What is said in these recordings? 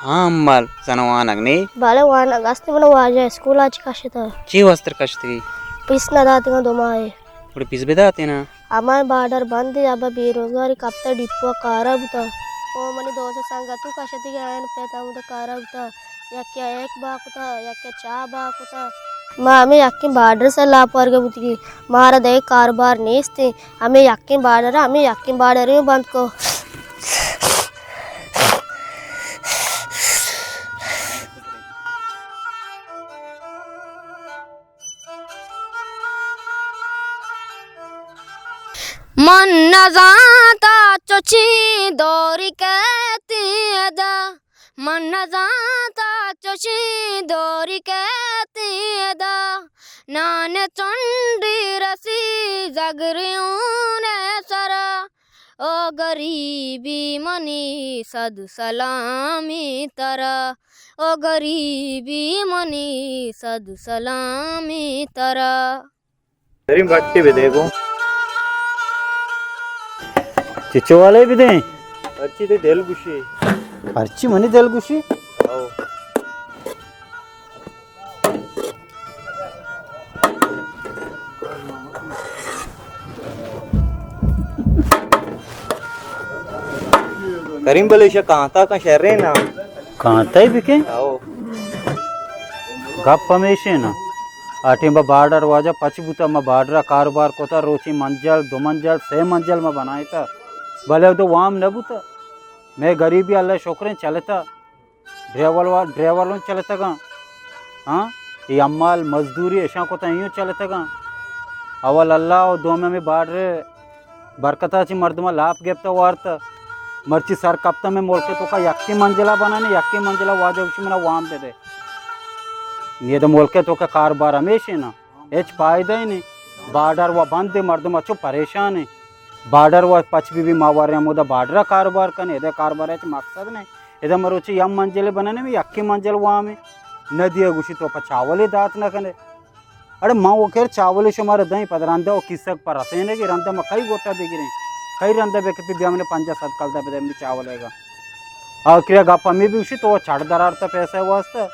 हाँ अम्माल सनवानगनी बाले वाना गस्ती बना वाजा स्कूल आज काशता ची वस्त्र कश्ती पिसना दातिंगा दोमाए ఇప్పుడు పిసిబెదాతేనా अमाय बाडर बंद अब बेरोजगारी कप्ता डिप्पो कारा बुता ओ मनी दोस संगतु कशति आयन पेता मुद कारा बुता यक्या एक बाकुता यक्या चा बाकुता हमें यक्की बाडर से ला पर बुतगी मारा दे कारोबार नेस्ते हमें यक्की बाडर में बंद को मन न जाता चोची दोरी कहती दा मन न जाता चोची दोरी कहती दा नान चंडी रसी जगरियों ने सरा ओ गरीबी मनी सद सलामी तरा ओ गरीबी मनी सद सलामी तरा तेरी भट्टी भी देखो चिच्चो वाले भी दें अर्ची ते दिल गुशी अर्ची मनी दिल गुशी आओ करीम बलेशा कहाँ का शहर है ना कहाँ ही बिके आओ गप हमेशा ना आटे में बार्डर वाजा पचबूता में बार्डर कारोबार कोता रोची मंजल दो मंजल से मंजल में बनाए था भले तो वाम न बुता मैं गरीबी अल्लाह शुक्र चलता ड्राइवर चलता गा हाँ ये अम्माल मजदूरी ऐसा को यूँ चलता गा अवल अल्लाह और दो में बार्डर बरकता ची मर्दमा लाभ गेप्ता वार्ता मर्ची सर कप्ता में मोल के तो का यक्की मंजिला बनाने यक्की मंजिला वाजा उसी में वाम दे दे ये तो मोल के तो का कारोबार हमेशा ना एच फायदा ही नहीं बार्डर व बंद दे मर्दम अच्छो परेशान है बार्डर व पच भी मावार मुदा बार्डर कारोबार करने इधर कारोबार मकसद नहीं इधर मरोची यम मंजिले बनाने में यक्की मंजिल वहाँ में नदिया गुशी तो चावल दात न कने अरे माँ वो खेर चावल से हमारे दही पद रंधा वो किसक पर रसेने की रंधा में कई गोटा बेगी रही कई रंधा बेके भी हमने 5-7 कल दे चावल है और क्रिया गप्पा में भी उसी तो वो छड़ दरारता पैसा वास्ता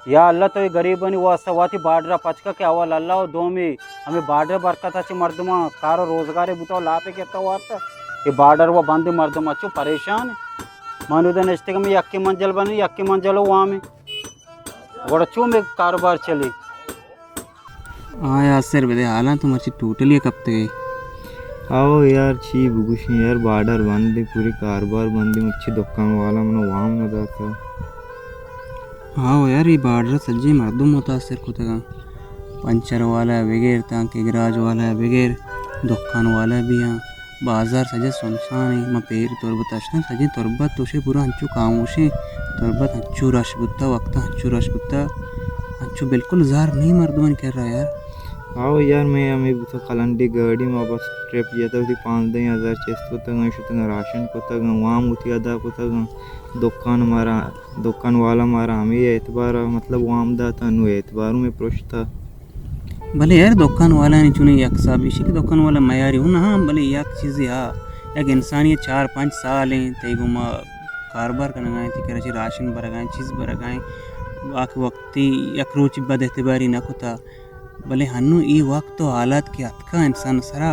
या अल्लाह तो ये गरीब बनी वास्ता वाती बार्डर पचका के अवल अल्लाह दो में हमें बार्डर बरकता ची मर्दमा कारो रोजगार बुताओ लापे कहता वार्ता ये बार्डर वो बंद मर्दमा अच्छो परेशान है मानो नजते में यक्की मंजिल बनी यक्की मंजिल हो वहाँ में और अच्छो में कारोबार चली हाँ यार सर बेदे हालां तो मर्ची टोटली कब तक गई आओ यार छी बुगुशी यार बार्डर बंद पूरी कारोबार बंद मच्छी दुकान वाला मन वहाँ में जाता हाँ यार ये बार्डर सज्जी मर्दम मुतासर को तक पंचर वाला वगैरह ताकि गराज वाला वगैरह दुकान वाला भी यहाँ बाजार सजे सुनसान है मैं पेर तुरबत अशना सजे तुरबत तोशे पूरा हंचू कामोशे तुरबत हंचू रश बुत्ता वक्त हंचू रश बुत्ता हंचू बिल्कुल जार नहीं मर्दमन कर रहा यार आओ यार मैं हमें तो कलंडी गाड़ी में बस ट्रिप किया था 5,000 चेस्ट तक राशन को तक वहाँ मुती अदा को तक दुकान वाला मारा हमें एतबार मतलब वहाँ दाता नु एतबार में पृष्ठता भले यार दुकान वाला ने चुने एक साहब इसी के दुकान वाला मयारी हूँ ना हाँ भले एक चीज़ हाँ एक इंसान ये 4-5 साल हैं तेगो माँ कारोबार करना गए थे कराची राशन भर गए चीज़ भर गए आख वक्ती एक रोच बद एतबारी ना कुता भले हन्नू ये वक्त तो हालात के अतका इंसान सरा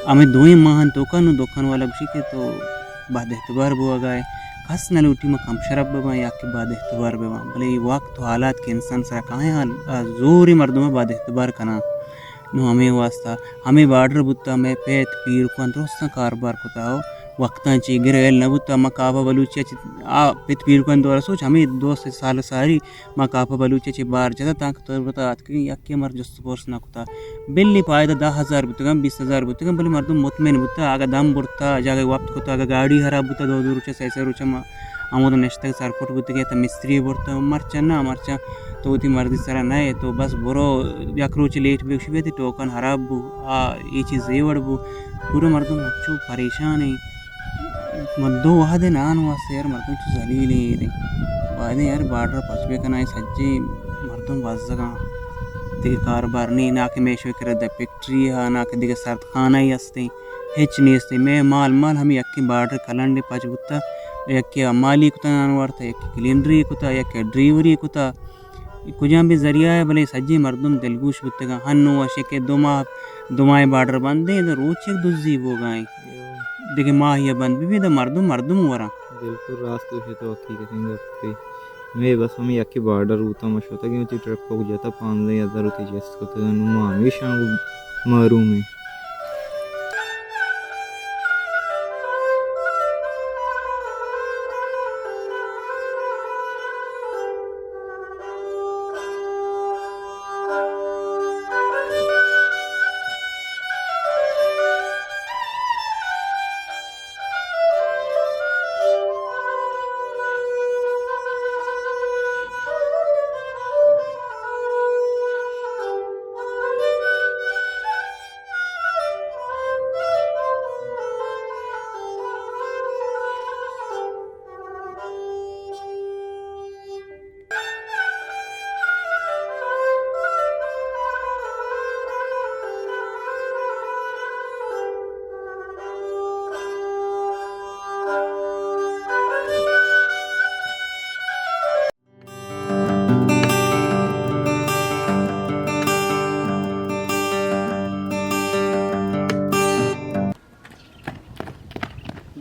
हमें 2 माह तो का दुकान वाला बुशी के तो बाद एतबार बुआ गए खस न लूटी में कम शराब बवा या के बाद एतबार बवा भले ये वक्त तो हालात के इंसान सरा कहाँ हाल जोरी मर्दों में बाद एतबार करना नो हमें वास्ता हमें बार्डर बुत्ता में पेट पीर को अंदरों कारोबार को ताओ वक्ता ची गिरेल न बुत्ता मकाबा बलूचे आ पेट पीर को अंदर सोच हमें 2 साल सारी मकाबा बलूचे ची बार जदा ताक तो बता कि यक्के मर जस्त कोर्स ना कुता बिल्ली पायदा 10,000 बुत्ता 20,000 बुत्ता भले मर्दम मुतमैन बुत्ता आगा दाम बुर्ता जागे वक्त को आगा गाड़ी हरा बुत्ता 2 रुचे सैसे रुचे आमोद नेक्स्ट तक सरपोट बुत्ता के मिस्त्री बुर्ता मरचा तो उती मर्दी सरा नए तो बस बोरो यकरोच लेट बेक्षी थी टोकन हराब बु ये चीज़ ये वड़बू पूरा मर्दम अच्छो परेशान है मद्दो वादे नान वास्ते यार मर्दम चु जलीले रे वादे यार बार्डर पचबे कना सज्जे मर्दम वाजगा दिगे कारोबार नहीं ना के मेशो करे द फैक्ट्री हा ना के दिगे सर्द खाना ही असते हेच नहीं असते मैं माल हम यक्की बार्डर कलंडे पचबुत्ता यक्के माली कुता अनवरता यक्के क्लीनरी कुता यक्के ड्रीवरी कुता कुजां भी जरिया है भले सज्जी मर्दम दिलगुश बुतगा हन्नु अशे के दुमाए बार्डर बंदे इधर रोचे दुजी वो गाय देखे माँ ये बंद भी द मर्दम वरा बिल्कुल रास्तों से तो हकीकत है मैं बस हमें यक्की बार्डर होता मश होता कि मुझे ट्रिप हो जाता 5,000 होती जैसे को तो नुमा हमेशा मारू में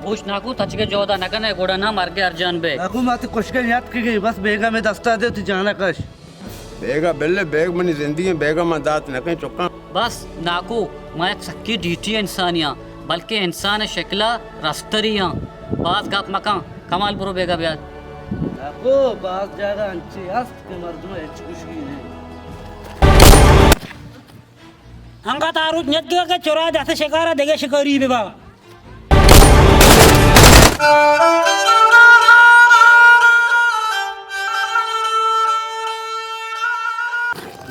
घुस नाकू तचके जोदा नकने गोड़ा ना मार के अर्जान बे नाकू माते कुछ याद की गई बस बेगा में दस्ता दे तू जाना कश बेगा बेले बेग मनी जिंदगी बेगा में दात न कहीं चुका बस नाकू मैं एक सक्की डीटी इंसानिया बल्कि इंसान शक्ला रस्तरिया बात गाप मकान कमाल बुरो बेगा ब्याज नाकू बात ज्यादा अंची हस्त के मर्दों एच कुछ की नहीं अंगा तारू न्यत के चोरा जैसे शिकारा देगे शिकारी बेबा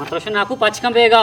मतलब नाकू पचकम बेगा